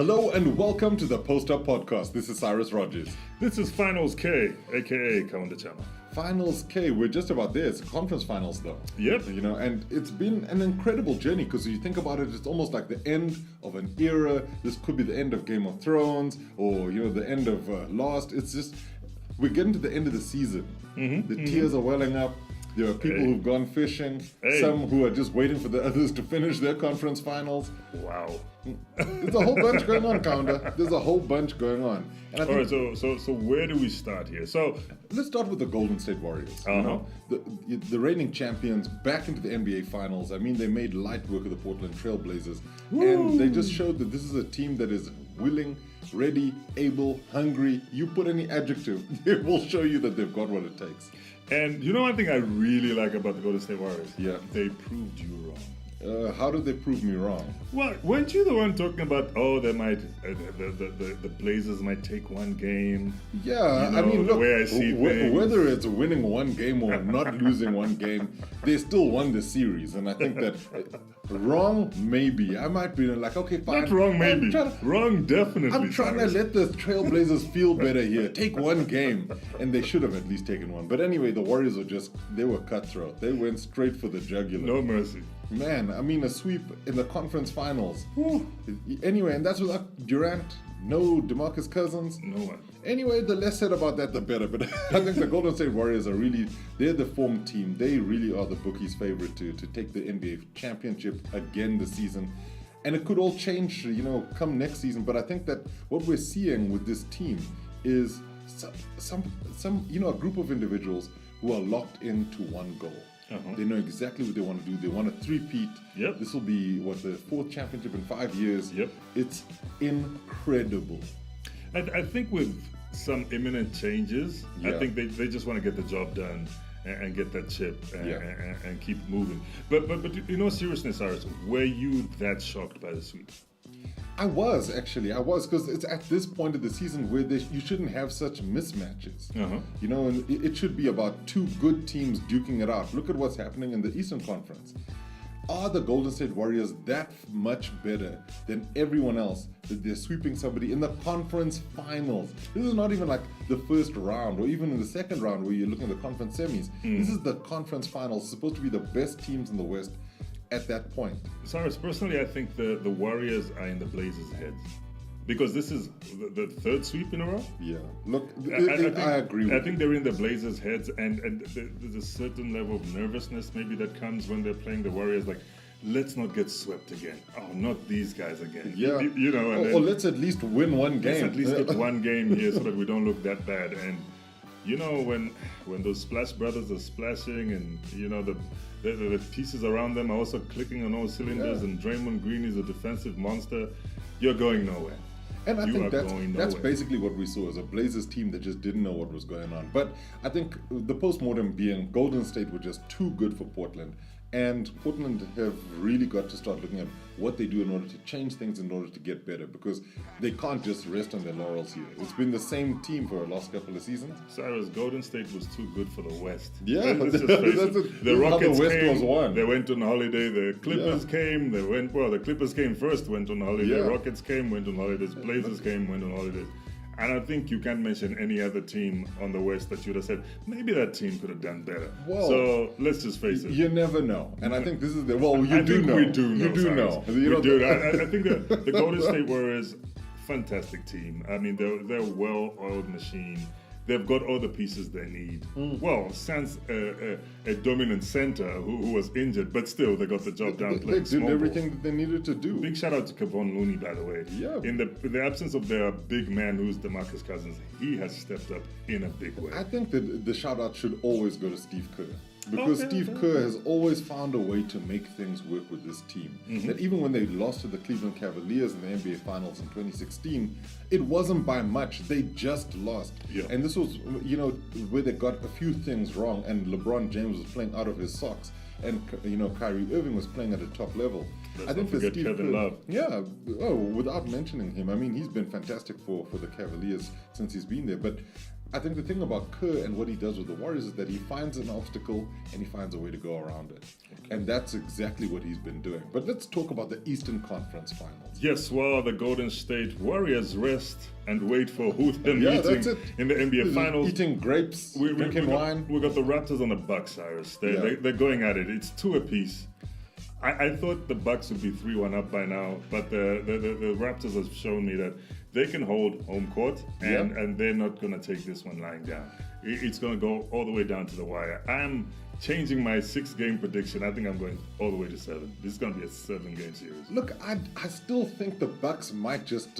Hello and welcome to the Post Up Podcast. This is Cyrus Rogers. This is Finals K, aka Kaunda Chama. Finals K, we're just about there. It's conference finals though. Yep. You know, and it's been an incredible journey because you think about it, it's almost like the end of an era. This could be the end of Game of Thrones or, the end of Lost. It's just, we're getting to the end of the season. The tears are welling up. There are people who've gone fishing, some who are just waiting for the others to finish their conference finals. Wow. There's a whole bunch going on, Kaunda. There's a whole bunch going on. And I think, all right, so where do we start here? So let's start with the Golden State Warriors. The reigning champions back into the NBA Finals. I mean, they made light work of the Portland Trailblazers. And they just showed that this is a team that is willing, ready, able, hungry. You put any adjective, they will show you that they've got what it takes. And you know one thing I really like about the Golden State Warriors? Yeah. They proved you wrong. How did they prove me wrong? Well, weren't you the one talking about, they might, the Blazers might take one game? Yeah, I mean, the look, way I see things. Whether it's winning one game or not losing one game, they still won the series. And I think that wrong, maybe. I might be like, okay, fine. Not wrong, maybe. Wrong, definitely. I'm trying to let the Trailblazers feel better here. Take one game. And they should have at least taken one. But anyway, the Warriors they were cutthroat. They went straight for the jugular. No mercy. Man, I mean, a sweep in the conference finals. Anyway, and that's without Durant, no DeMarcus Cousins. No one. Anyway, the less said about that, the better. But I think the Golden State Warriors they're the form team. They really are the bookies' favorite to take the NBA championship again this season. And it could all change, come next season. But I think that what we're seeing with this team is some a group of individuals who are locked into one goal. They know exactly what they want to do. They want to three-peat. Yep. This will be, the fourth championship in 5 years. Yep. It's incredible. I think with some imminent changes, I think they just want to get the job done and get that chip and keep moving. But seriousness, Cyrus, were you that shocked by the sweep? I was, because it's at this point of the season where you shouldn't have such mismatches. And it should be about two good teams duking it out. Look at what's happening in the Eastern Conference. Are the Golden State Warriors that much better than everyone else that they're sweeping somebody in the conference finals? This is not even like the first round or even in the second round where you're looking at the conference semis. This is the conference finals. It's supposed to be the best teams in the West at that point. Cyrus, personally, I think the Warriors are in the Blazers' heads. Because this is the third sweep in a row? Yeah. Look, I agree with you. I think they're in the Blazers' heads, and there's a certain level of nervousness maybe that comes when they're playing the Warriors, like, let's not get swept again. Oh, not these guys again. Yeah. Or let's at least win one game. Let's at least get one game here so that we don't look that bad. And when those Splash Brothers are splashing and the pieces around them are also clicking on all cylinders and Draymond Green is a defensive monster, you're going nowhere. And I think that's basically what we saw as a Blazers team that just didn't know what was going on. But I think the postmortem being Golden State were just too good for Portland. And Portland have really got to start looking at what they do in order to change things in order to get better, because they can't just rest on their laurels here. It's been the same team for the last couple of seasons. Cyrus, Golden State was too good for the West. Yeah, the Rockets West came, was won. They went on holiday. The Clippers came. The Clippers came first, went on holiday. Yeah. Rockets came, went on holidays. Blazers came, went on holidays. And I think you can't mention any other team on the West that you'd have said, maybe that team could have done better. Well, so let's just face it. You never know. And I think this is you do know. We do know. You do know. We do. I think the Golden State Warriors, fantastic team. I mean, they're a well-oiled machine. They've got all the pieces they need. Well, sans a dominant center who was injured, but still they got the job done playing small ball. They did everything that they needed to do. Big shout out to Kevon Looney, by the way. Yeah. In the absence of their big man, who's DeMarcus Cousins, he has stepped up in a big way. I think that the shout out should always go to Steve Kerr. Because Steve Kerr has always found a way to make things work with this team. That even when they lost to the Cleveland Cavaliers in the NBA Finals in 2016, it wasn't by much. They just lost. Yeah. And this was, where they got a few things wrong, and LeBron James was playing out of his socks, and Kyrie Irving was playing at a top level. I think that Steve Kevin Love. Yeah. Oh, without mentioning him, I mean, he's been fantastic for the Cavaliers since he's been there. But I think the thing about Kerr and what he does with the Warriors is that he finds an obstacle and he finds a way to go around it. Okay. And that's exactly what he's been doing. But let's talk about the Eastern Conference Finals. Yes, well, the Golden State Warriors rest and wait for who they're meeting in the NBA Finals. Eating grapes, drinking wine. We got the Raptors and the Bucks, Cyrus. They're going at it. It's 2 apiece. I thought the Bucks would be 3-1 up by now, but the Raptors have shown me that they can hold home court, and they're not going to take this one lying down. It's going to go all the way down to the wire. I'm changing my 6-game prediction. I think I'm going all the way to 7. This is going to be a 7-game series. Look, I still think the Bucks might just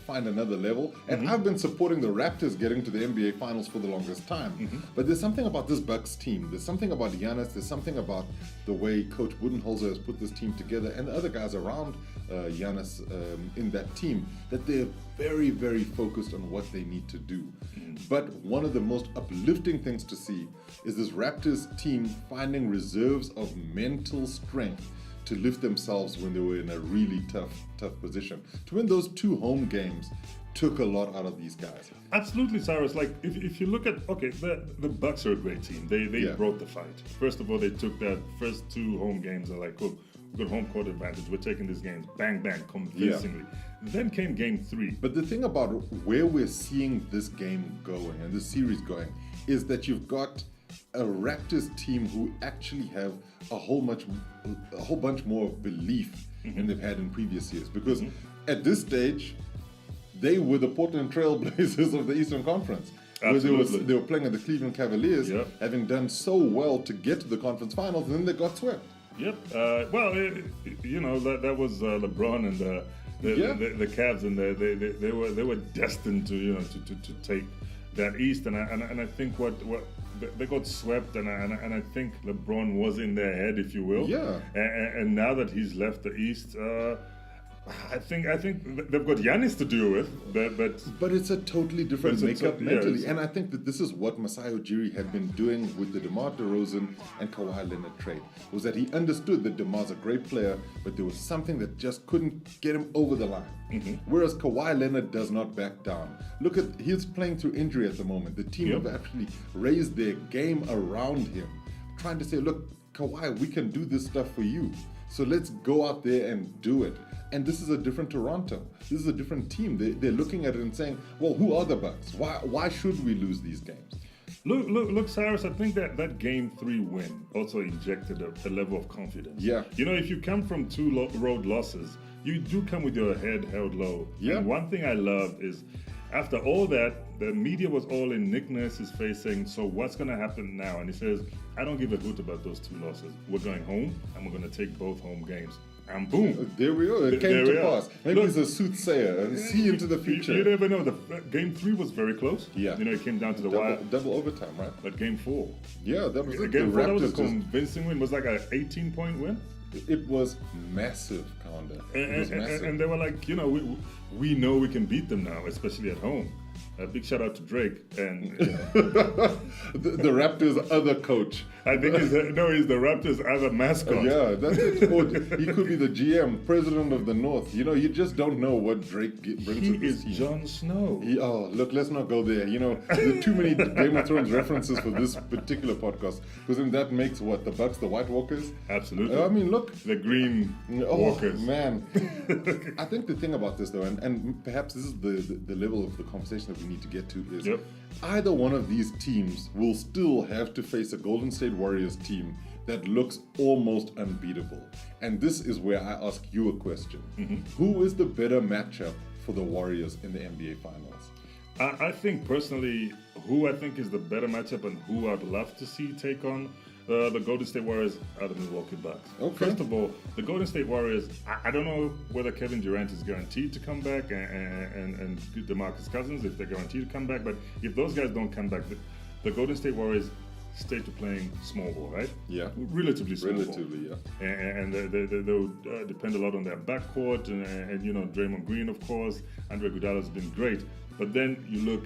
find another level. And I've been supporting the Raptors getting to the NBA Finals for the longest time. But there's something about this Bucks team. There's something about Giannis. There's something about the way Coach Budenholzer has put this team together and the other guys around Giannis in that team, that they're very, very focused on what they need to do. But one of the most uplifting things to see is this Raptors team finding reserves of mental strength to lift themselves when they were in a really tough position. To win those 2 home games took a lot out of these guys. Absolutely, Cyrus. Like, if you look at, the Bucks are a great team. They brought the fight. First of all, they took that first 2 home games and like, look, we've got home court advantage. We're taking these games, bang, bang, convincingly. Then came game 3. But the thing about where we're seeing this game going and this series going is that you've got a Raptors team who actually have a whole bunch more belief than they've had in previous years. Because at this stage, they were the Portland Trail Blazers of the Eastern Conference. Absolutely. Where they were playing at the Cleveland Cavaliers, having done so well to get to the conference finals, and then they got swept. Yep. That was LeBron and the Cavs, and they were destined to take that East, and I think what they got swept, and I think LeBron was in their head, if you will. Yeah. And now that he's left the East, I think they've got Giannis to deal with, but it's a totally different makeup mentally, and I think that this is what Masai Ujiri had been doing with the DeMar DeRozan and Kawhi Leonard trade, was that he understood that DeMar's a great player, but there was something that just couldn't get him over the line. Whereas Kawhi Leonard does not back down. Look at, he's playing through injury at the moment. The team have actually raised their game around him, trying to say, look, Kawhi, we can do this stuff for you. So let's go out there and do it. And this is a different Toronto. This is a different team. They're looking at it and saying, well, who are the Bucks? Why should we lose these games? Look, Cyrus, I think that game 3 win also injected a level of confidence. Yeah. If you come from 2 road losses, you do come with your head held low. Yeah. And one thing I love is, after all that, the media was all in Nick Nurse's face saying, so what's going to happen now? And he says, I don't give a hoot about those 2 losses. We're going home, and we're going to take both home games. And boom. There we are. It came to pass. Maybe he's a soothsayer and see into the future. You never know. The game 3 was very close. Yeah. It came down to the wire. Double overtime, right? But game 4. Yeah, that was it. Game 4, that was a convincing win. It was like an 18-point win. It was massive, Kaunda. It was massive. And they were like, we know we can beat them now, especially at home. A big shout out to Drake and the Raptors' other coach. I think he's the Raptors' other mascot. Yeah, that's it. He could be the GM, president of the North. You just don't know what Drake brings to this team. He is Jon Snow. Look, let's not go there. There are too many Game of Thrones references for this particular podcast, because then that makes the Bucks the White Walkers. Absolutely. I mean, look, the Green Walkers. Man, I think the thing about this though, and perhaps this is the level of the conversation that we need to get to, is either one of these teams will still have to face a Golden State Warriors team that looks almost unbeatable. And this is where I ask you a question. Who is the better matchup for the Warriors in the NBA Finals? I think personally, who I think is the better matchup and who I'd love to see take on the Golden State Warriors are the Milwaukee Bucks. Okay. First of all, the Golden State Warriors, I don't know whether Kevin Durant is guaranteed to come back and DeMarcus Cousins, if they're guaranteed to come back. But if those guys don't come back, the Golden State Warriors stay to playing small ball, right? Yeah. Relatively small ball. Yeah. And they'll depend a lot on their backcourt and Draymond Green, of course. Andre Iguodala's been great. But then you look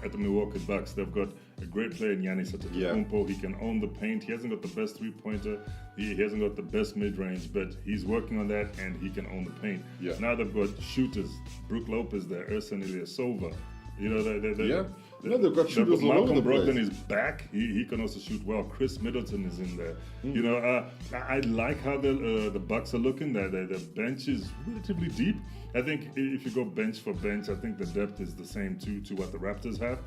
at the Milwaukee Bucks, they've got a great player in Giannis Antetokounmpo. He can own the paint. He hasn't got the best three-pointer. He hasn't got the best mid-range, but he's working on that, and he can own the paint. Now they've got shooters. Brook Lopez there, Ersan Ilyasova. They've got shooters all over Malcolm the Brogdon place. is back. He can also shoot well. Chris Middleton is in there. You know, I like how the Bucks are looking. The bench is relatively deep. I think if you go bench for bench, I think the depth is the same to what the Raptors have.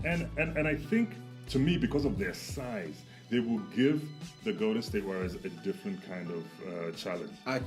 And I think, to me, because of their size, they will give the Golden State Warriors a different kind of challenge. I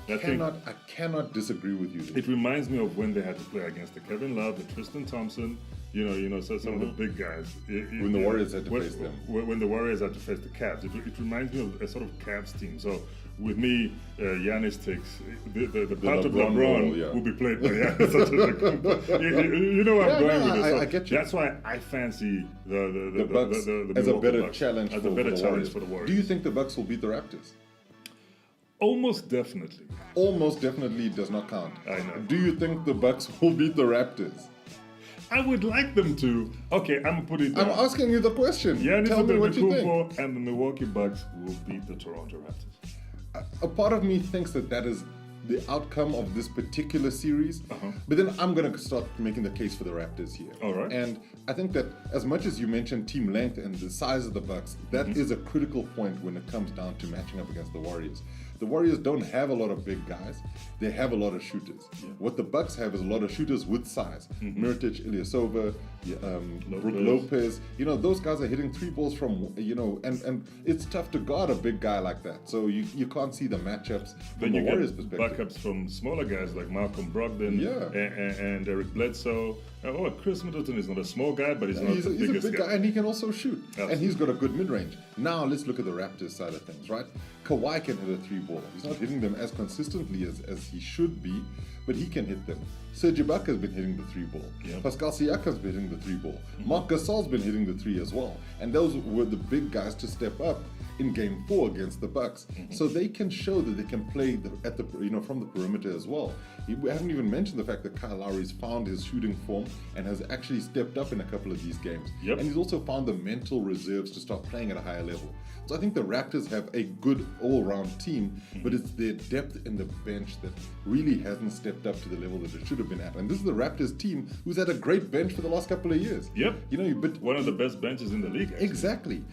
cannot disagree with you there. It reminds me of when they had to play against the Kevin Love, the Tristan Thompson, so some of the big guys. When the Warriors had to face them. When the Warriors had to face the Cavs. It reminds me of a sort of Cavs team. So with me, Giannis takes the part of LeBron will be played by Giannis. You know where I'm going with this. So I get you. That's why I fancy the Bucks as a better challenge for the Warriors. Do you think the Bucks will beat the Raptors? Almost definitely. Almost definitely does not count. I know. Do you think the Bucks will beat the Raptors? I would like them to. Okay, I'm putting it down. I'm asking you the question. Giannis Tell me what you think. and the Milwaukee Bucks will beat the Toronto Raptors. A part of me thinks that is the outcome of this particular series, but then I'm going to start making the case for the Raptors here. All right. And I think that as much as you mentioned team length and the size of the Bucks, that is a critical point when it comes down to matching up against the Warriors. The Warriors don't have a lot of big guys. They have a lot of shooters. Yeah. What the Bucks have is a lot of shooters with size. Mirotic, Ilyasova, Brook Lopez. Those guys are hitting three balls from, and it's tough to guard a big guy like that. So you can't see the matchups from the Warriors' perspective. Backups from smaller guys like Malcolm Brogdon and Eric Bledsoe. Chris Middleton is not a small guy, but he's not the biggest a big guy, and he can also shoot. Absolutely. And he's got a good mid-range. Now let's look at the Raptors side of things, right? Kawhi can hit a three-ball. He's not hitting them as consistently as he should be, but he can hit them. Serge Ibaka's been hitting the three-ball. Yep. Pascal Siakam's been hitting the three-ball. Marc Gasol's been hitting the three as well. And those were the big guys to step up in Game 4 against the Bucks, so they can show that they can play from the perimeter as well. We haven't even mentioned the fact that Kyle Lowry's found his shooting form and has actually stepped up in a couple of these games. Yep. And he's also found the mental reserves to start playing at a higher level. So I think the Raptors have a good all-round team, but it's their depth in the bench that really hasn't stepped up to the level that it should have been at. And this is the Raptors team who's had a great bench for the last couple of years. Yep. But one of the best benches in the league. Actually. Exactly.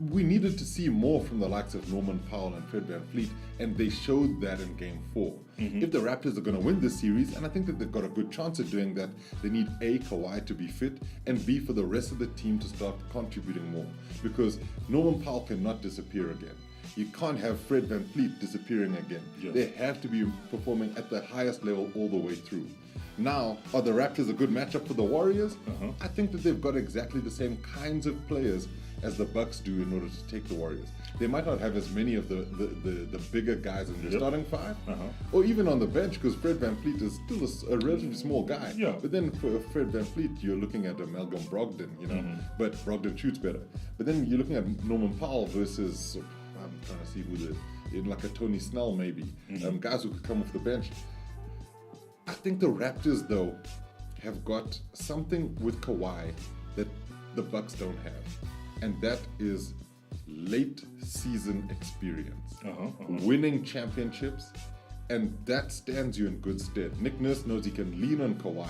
We needed to see more from the likes of Norman Powell and Fred VanVleet, and they showed that in Game 4. If the Raptors are going to win this series, and I think that they've got a good chance of doing that, they need A, Kawhi to be fit, and B, for the rest of the team to start contributing more. Because Norman Powell cannot disappear again. You can't have Fred VanVleet disappearing again. Yes. They have to be performing at the highest level all the way through. Now, are the Raptors a good matchup for the Warriors? I think that they've got exactly the same kinds of players as the Bucks do in order to take the Warriors. They might not have as many of the bigger guys in their starting five, or even on the bench, because Fred VanVleet is still a relatively small guy. Yeah. But then for Fred VanVleet, you're looking at a Malcolm Brogdon, but Brogdon shoots better. But then you're looking at Norman Powell versus, I'm trying to see like a Tony Snell maybe, guys who could come off the bench. I think the Raptors, though, have got something with Kawhi that the Bucks don't have, and that is late season experience, winning championships, and that stands you in good stead. Nick Nurse knows he can lean on Kawhi,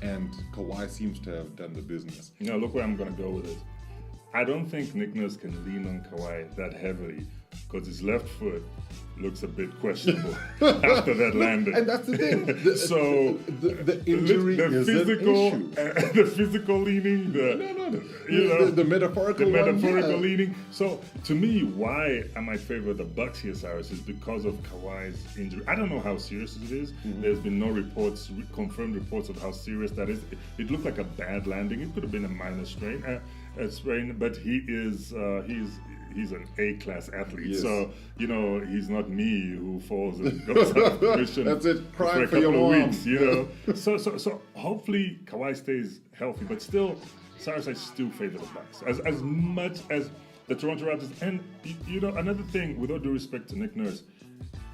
and Kawhi seems to have done the business. Look where I'm going to go with it. I don't think Nick Nurse can lean on Kawhi that heavily because his left foot looks a bit questionable after that landing. And that's the thing. The injury is physical, an issue. The physical leaning, the metaphorical leaning. So to me, why I might favor the Bucks here, Cyrus, is because of Kawhi's injury. I don't know how serious it is. There's been no confirmed reports of how serious that is. It looked like a bad landing. It could have been a minor sprain, but he's an A-class athlete. Yes. So, he's not me who falls and goes out of position That's it, crying for a couple of weeks, So hopefully Kawhi stays healthy. But still, Cyrus, I still favor the Bucks. As much as the Toronto Raptors. And, another thing, with all due respect to Nick Nurse,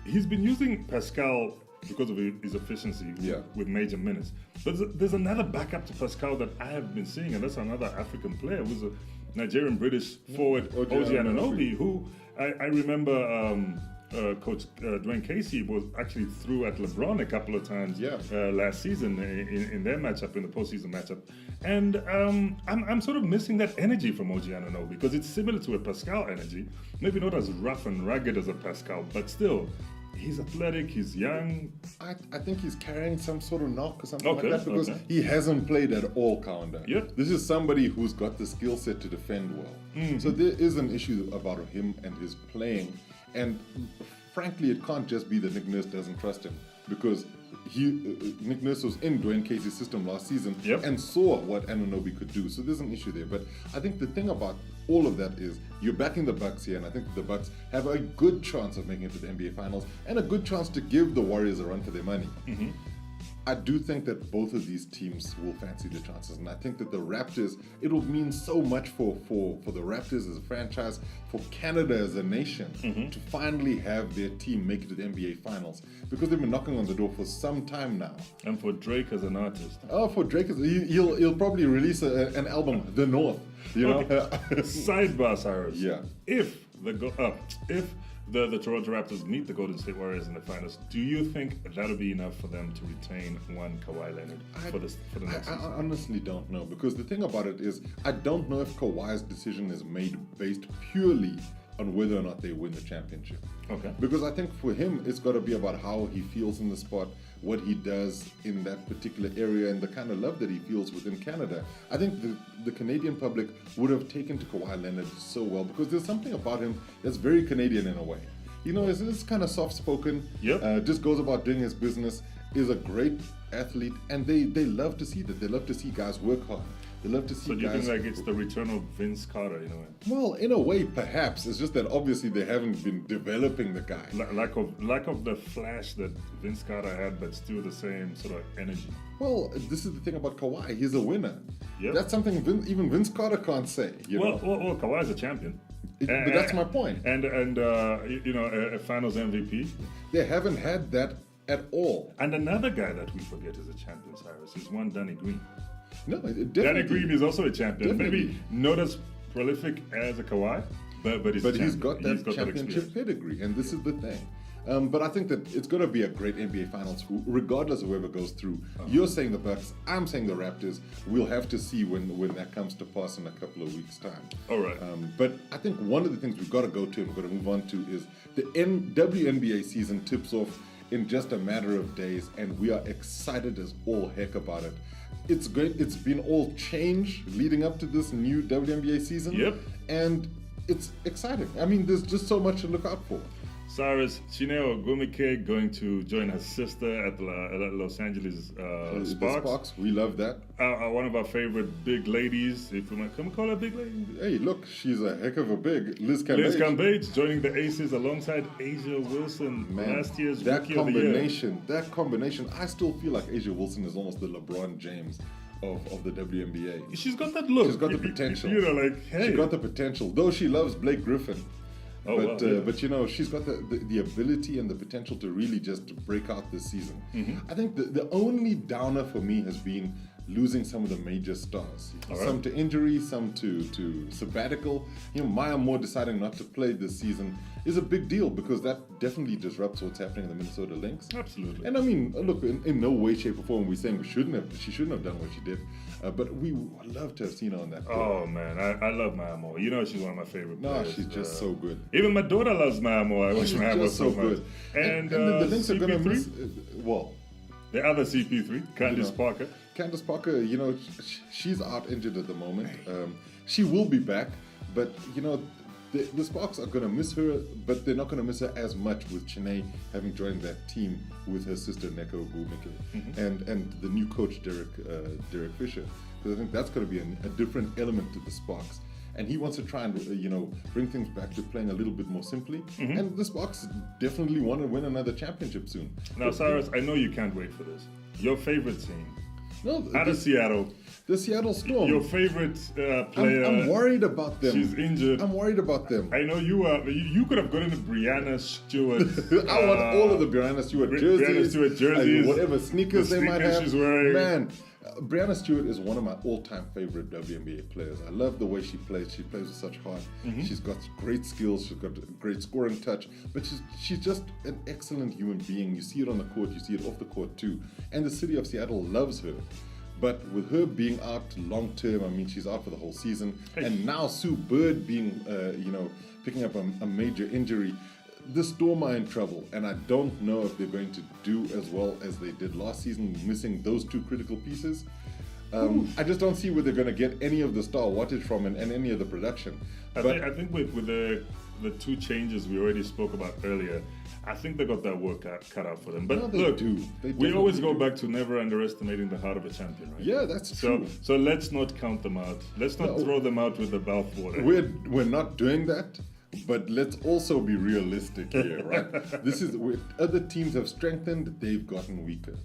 he's been using Pascal because of his efficiency with major minutes. But there's another backup to Pascal that I have been seeing, and that's another African player who's a Nigerian-British forward, OG Anunoby, who I remember Coach Dwayne Casey was actually threw at LeBron a couple of times last season in their matchup, in the postseason matchup. And I'm sort of missing that energy from OG Anunoby, because it's similar to a Pascal energy. Maybe not as rough and rugged as a Pascal, but still, he's athletic, he's young. I think he's carrying some sort of knock or something like that, because he hasn't played at all, Kaunda. Yep. This is somebody who's got the skill set to defend well. Mm-hmm. So there is an issue about him and his playing. And frankly, it can't just be that Nick Nurse doesn't trust him, because Nick Nurse was in Dwayne Casey's system last season and saw what Anunoby could do. So there's an issue there. But I think the thing about all of that is you're backing the Bucks here, and I think the Bucks have a good chance of making it to the NBA Finals and a good chance to give the Warriors a run for their money. Mm-hmm. I do think that both of these teams will fancy the chances, and I think that the Raptors, it'll mean so much for the Raptors as a franchise, for Canada as a nation, to finally have their team make it to the NBA Finals, because they've been knocking on the door for some time now. And for Drake as an artist. Oh, for Drake, he'll probably release an album, The North. You know. Sidebar, Cyrus. Yeah. If the Toronto Raptors meet the Golden State Warriors in the finals, do you think that'll be enough for them to retain one Kawhi Leonard for the next season? I honestly don't know, because the thing about it is I don't know if Kawhi's decision is made based purely on whether or not they win the championship. Okay. Because I think for him, it's got to be about how he feels in the spot, what he does in that particular area, and the kind of love that he feels within Canada. I think the Canadian public would have taken to Kawhi Leonard so well, because there's something about him that's very Canadian in a way. You know, it's kind of soft-spoken, just goes about doing his business, is a great athlete, and they love to see that. They love to see guys work hard. They love to see guys... So do you think like it's the return of Vince Carter in a way? Well, in a way, perhaps. It's just that obviously they haven't been developing the guy. Lack of the flash that Vince Carter had, but still the same sort of energy. Well, this is the thing about Kawhi. He's a winner. Yep. That's something even Vince Carter can't say. Well, Kawhi's a champion. But that's my point. And a Finals MVP. They haven't had that at all. And another guy that we forget is a champion, Cyrus, is one Danny Green. No, definitely. Danny Green is also a champion. Definitely. Maybe not as prolific as a Kawhi, but he's got that championship pedigree, and this is the thing. But I think that it's going to be a great NBA Finals, regardless of whoever goes through. You're saying the Bucks, I'm saying the Raptors. We'll have to see when that comes to pass in a couple of weeks' time. All right. But I think one of the things we've got to go to and we've got to move on to is the WNBA season tips off in just a matter of days, and we are excited as all heck about it. It's great. It's been all change leading up to this new WNBA season. Yep. And it's exciting. I mean, there's just so much to look out for. Cyrus, Chineo Ogumike going to join her sister at the Los Angeles Sparks. We love that. One of our favorite big ladies, if we can call her big lady. Hey, look, she's a heck of a big. Liz Cambage joining the Aces alongside Asia Wilson, last year's Rookie of the Year. That combination, I still feel like Asia Wilson is almost the LeBron James of the WNBA. She's got that look. She's got the potential. Hey. She's got the potential, though she loves Blake Griffin. But she's got the ability and the potential to really just break out this season. Mm-hmm. I think the only downer for me has been losing some of the major stars. Some to injury, some to sabbatical. Maya Moore deciding not to play this season is a big deal, because that definitely disrupts what's happening in the Minnesota Lynx. Absolutely. And I mean, look, in no way, shape, or form we're saying she shouldn't have done what she did. But we would love to have seen her on that court. Oh man, I love Maya Moore. She's one of my favorite players. No, she's just so good. Even my daughter loves Maya Moore. I wish Maya Moore was so much. And the Lynx are going to miss. The other CP3, Candace Parker. Candace Parker, she's out injured at the moment. She will be back, but the Sparks are going to miss her, but they're not going to miss her as much with Chene having joined that team with her sister Neko Ogumike and the new coach Derek Fisher. Because I think that's going to be a different element to the Sparks. And he wants to try and bring things back to playing a little bit more simply. Mm-hmm. And the Sparks definitely want to win another championship soon. Now, Cyrus, I know you can't wait for this. Your favorite team. No, out of Seattle, The Seattle Storm. Your favorite player. I'm worried about them. She's injured. I'm worried about them. I know you are. You could have gotten a Brianna Stewart. I want all of the Brianna Stewart jerseys. Brianna Stewart jerseys. Whatever sneakers they might have. She's wearing. Man, Brianna Stewart is one of my all-time favorite WNBA players. I love the way she plays. She plays with such heart. She's got great skills. She's got a great scoring touch. But she's just an excellent human being. You see it on the court. You see it off the court too. And the city of Seattle loves her. But with her being out long term, I mean, she's out for the whole season. And now Sue Bird being, picking up a major injury. The Storm are in trouble, and I don't know if they're going to do as well as they did last season, missing those two critical pieces. I just don't see where they're going to get any of the star wattage from and any of the production. I think with the two changes we already spoke about earlier, I think they got that work cut out for them. But no, look, we always go do. back to never underestimating the heart of a champion, right? Yeah, that's true. So let's not count them out. Let's not throw them out with the bathwater. We're not doing that. But let's also be realistic here, right? This is where other teams have strengthened, they've gotten weaker.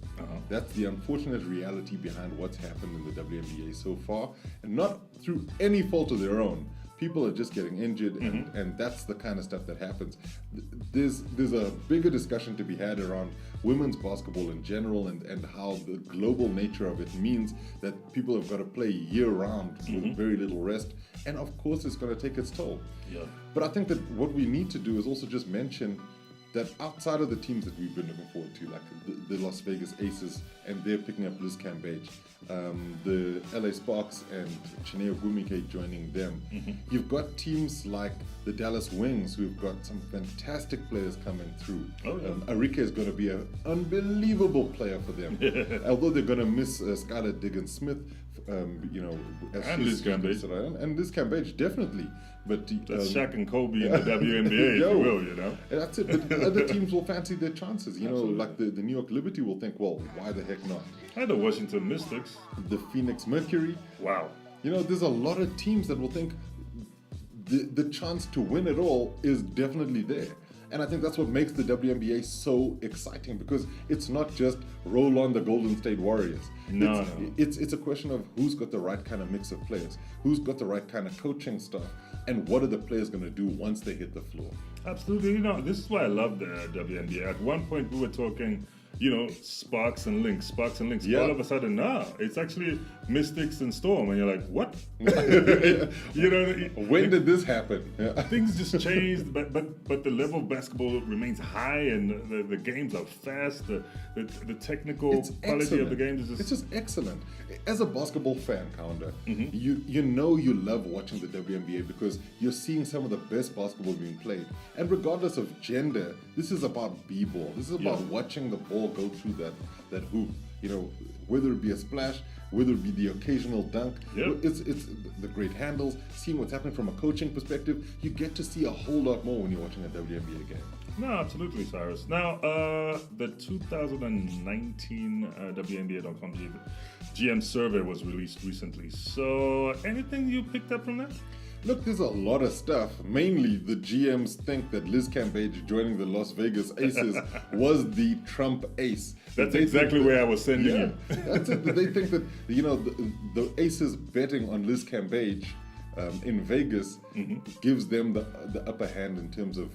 That's the unfortunate reality behind what's happened in the WNBA so far, and not through any fault of their own. People are just getting injured, and that's the kind of stuff that happens. There's a bigger discussion to be had around women's basketball in general and how the global nature of it means that people have got to play year-round with very little rest. And of course, it's going to take its toll. Yeah. But I think that what we need to do is also just mention that outside of the teams that we've been looking forward to, like the Las Vegas Aces, and they're picking up Liz Cambage, the LA Sparks and Chineo Gumike joining them. You've got teams like the Dallas Wings, who've got some fantastic players coming through. Arike is going to be an unbelievable player for them. Although they're going to miss Skylar Diggins-Smith, and Liz Cambage. And Liz Cambage, definitely. But that's Shaq and Kobe in the WNBA, if you will, That's it. But other teams will fancy their chances. Like the New York Liberty will think, well, why the heck not? And the Washington Mystics. The Phoenix Mercury. Wow. There's a lot of teams that will think the chance to win it all is definitely there. And I think that's what makes the WNBA so exciting, because it's not just roll on the Golden State Warriors. No. It's a question of who's got the right kind of mix of players, who's got the right kind of coaching staff, and what are the players going to do once they hit the floor. Absolutely. This is why I love the WNBA. At one point we were talking, sparks and links. Yeah. All of a sudden, it's actually Mystics and Storm, and you're like, what? When did this happen? Things just changed, but the level of basketball remains high, and the games are fast. The technical quality of the games is just excellent. As a basketball fan, Kaunda, you love watching the WNBA because you're seeing some of the best basketball being played. And regardless of gender, this is about b-ball. This is about watching the ball go through that hoop. Whether it be a splash, whether it be the occasional dunk, it's the great handles, seeing what's happening from a coaching perspective. You get to see a whole lot more when you're watching a WNBA game. No, absolutely, Cyrus. Now, the 2019 WNBA.com GM survey was released recently. So, anything you picked up from that? Look, there's a lot of stuff. Mainly, the GMs think that Liz Cambage joining the Las Vegas Aces was the Trump ace. That's exactly where I was sending you. That's it. They think that the Aces betting on Liz Cambage in Vegas gives them the upper hand in terms of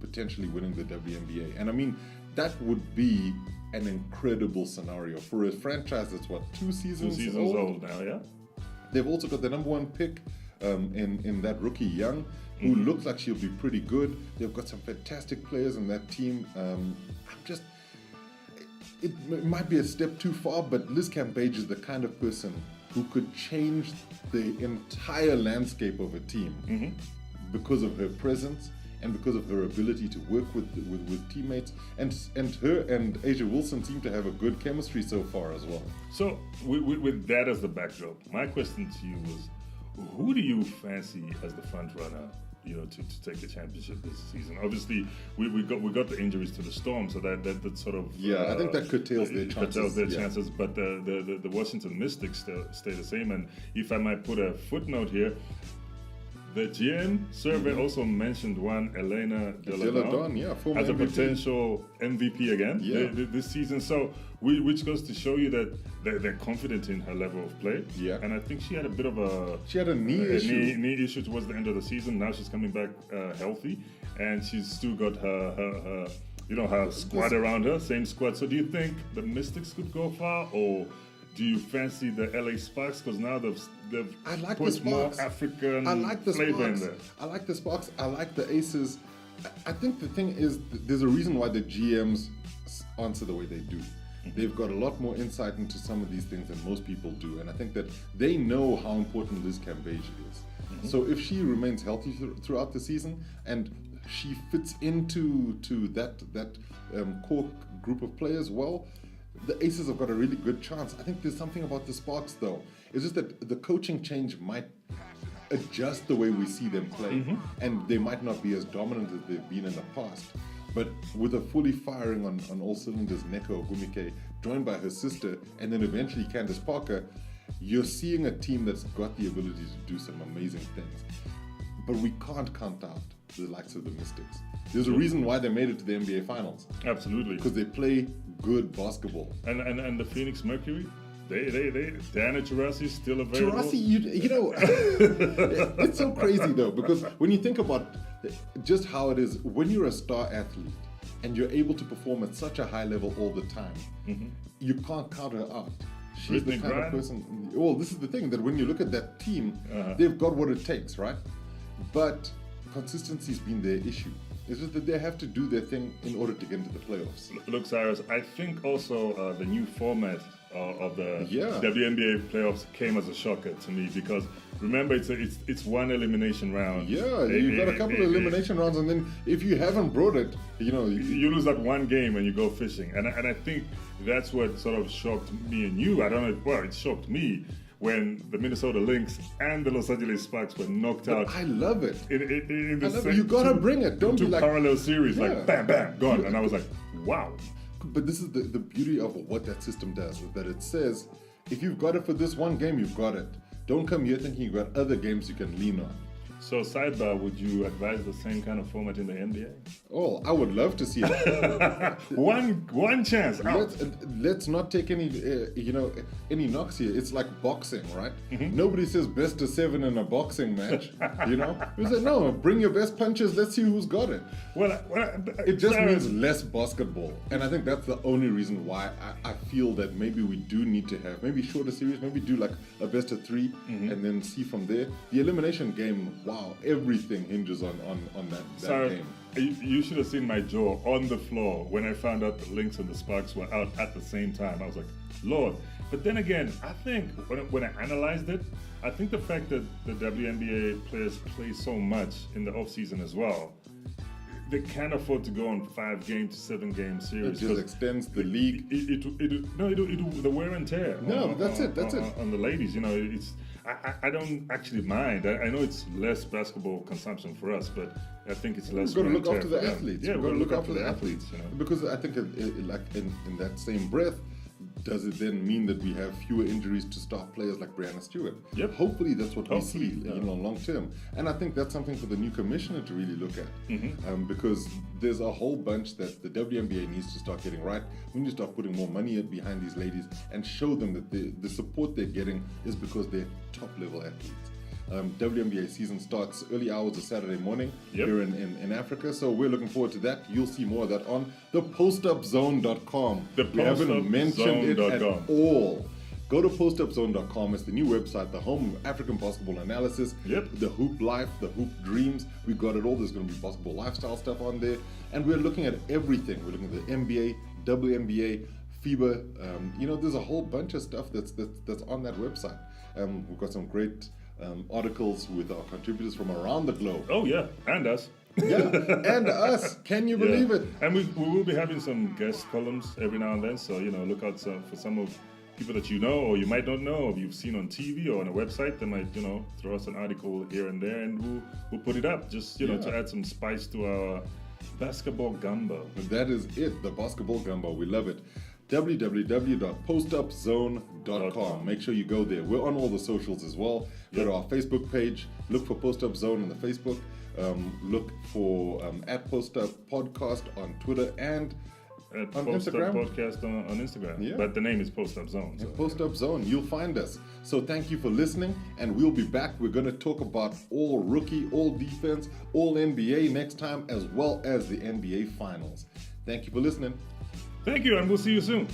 potentially winning the WNBA. And I mean, that would be an incredible scenario for a franchise that's two seasons old now. Yeah. They've also got the number one pick in that rookie Young, who looks like she'll be pretty good. They've got some fantastic players in that team. It might be a step too far, but Liz Cambage is the kind of person who could change the entire landscape of a team because of her presence and because of her ability to work with teammates. And her and Asia Wilson seem to have a good chemistry so far as well. So with that as the backdrop, my question to you was, who do you fancy as the front runner, to take the championship this season? Obviously, we got the injuries to the Storm, so that sort of I think that curtails their chances. But the Washington Mystics stay the same. And if I might put a footnote here, The GM survey also mentioned one Elena Deladon as a MVP. potential MVP again this season. So, which goes to show you that they're confident in her level of play. Yeah. And I think she had a bit of a knee issue. Knee issue towards the end of the season. Now she's coming back healthy, and she's still got her squad around her, same squad. So, do you think the Mystics could go far, or do you fancy the LA Sparks? Because now they've put more African flavor in there. I like the Sparks. I like the Aces. I think the thing is, there's a reason why the GMs answer the way they do. They've got a lot more insight into some of these things than most people do. And I think that they know how important Liz Cambage is. So if she remains healthy throughout the season and she fits into that core group of players well, the Aces have got a really good chance. I think there's something about the Sparks, though. It's just that the coaching change might adjust the way we see them play, and they might not be as dominant as they've been in the past. But with a fully firing on all cylinders, Neko Ogumike, joined by her sister, and then eventually Candace Parker, you're seeing a team that's got the ability to do some amazing things. But we can't count out the likes of the Mystics. There's a reason why they made it to the NBA Finals. Absolutely. Because they play good basketball. And the Phoenix Mercury, Diana Taurasi still available. Taurasi, it's so crazy though, because when you think about just how it is, when you're a star athlete and you're able to perform at such a high level all the time, you can't count her out. She's Brittany the kind of person. Well, this is the thing, that when you look at that team, they've got what it takes, right? But consistency's been their issue. It's just that they have to do their thing in order to get into the playoffs. Look, Cyrus, I think also the new format of the WNBA playoffs came as a shocker to me, because remember, it's one elimination round. Yeah, you've got a couple of elimination rounds, and then if you haven't brought it, you lose that one game and you go fishing. And I think that's what sort of shocked me and you. I don't know. Well, it shocked me when the Minnesota Lynx and the Los Angeles Sparks were knocked out. I love it. In the you gotta bring it. Don't be like parallel series, like bam, bam, gone. And I was like, wow. But this is the beauty of what that system does, is that it says, if you've got it for this one game, you've got it. Don't come here thinking you've got other games you can lean on. So, sidebar, would you advise the same kind of format in the NBA? Oh, I would love to see it. one chance. Let's not take any any knocks here. It's like boxing, right? Nobody says best of 7 in a boxing match. We say no. Bring your best punches. Let's see who's got it. Well, it just means less basketball, and I think that's the only reason why I feel that maybe we do need to have maybe shorter series. Maybe do like a best of 3, and then see from there. The elimination game. Wow, everything hinges on that game. You should have seen my jaw on the floor when I found out the Lynx and the Sparks were out at the same time. I was like, Lord. But then again, I think when I analyzed it, I think the fact that the WNBA players play so much in the offseason as well, they can't afford to go on 5-game to 7-game series. It just extends the league. It the wear and tear. That's it. On the ladies, I don't actually mind. I know it's less basketball consumption for us, but I think it's less. We've got to look after the athletes. Yeah, we've got to look after the athletes. Because I think, like in that same breath, does it then mean that we have fewer injuries to star players like Brianna Stewart? Yep. Hopefully that's what we see, long term. And I think that's something for the new commissioner to really look at, because there's a whole bunch that the WNBA needs to start getting right. We need to start putting more money behind these ladies and show them that the support they're getting is because they're top-level athletes. WNBA season starts early hours of Saturday morning here in Africa, so we're looking forward to that. You'll see more of that on thepostupzone.com. We haven't mentioned it at all. Go to postupzone.com. It's the new website, the home of African basketball analysis. The hoop life, the hoop dreams. We got it all. There's going to be basketball lifestyle stuff on there, and we're looking at everything. We're looking at the NBA, WNBA, FIBA. There's a whole bunch of stuff that's on that website. We've got some great articles with our contributors from around the globe. Oh yeah, and us. And us. Can you believe it? And we will be having some guest columns every now and then. So look out for some of people that you know or you might not know, or you've seen on TV or on a website. They might throw us an article here and there, and we'll put it up just to add some spice to Basketball gumbo. That is it, the basketball gumbo. We love it. www.postupzone.com. Make sure you go there. We're on all the socials as well. Go to our Facebook page. Look for Post Up Zone on the Facebook. Look for at Post Up Podcast on Twitter and On Post Up Instagram. Podcast on Instagram. Yeah. But the name is Post Up Zone. So. Post Up Zone. You'll find us. So thank you for listening, and we'll be back. We're going to talk about all rookie, all defense, all NBA next time, as well as the NBA Finals. Thank you for listening. Thank you, and we'll see you soon.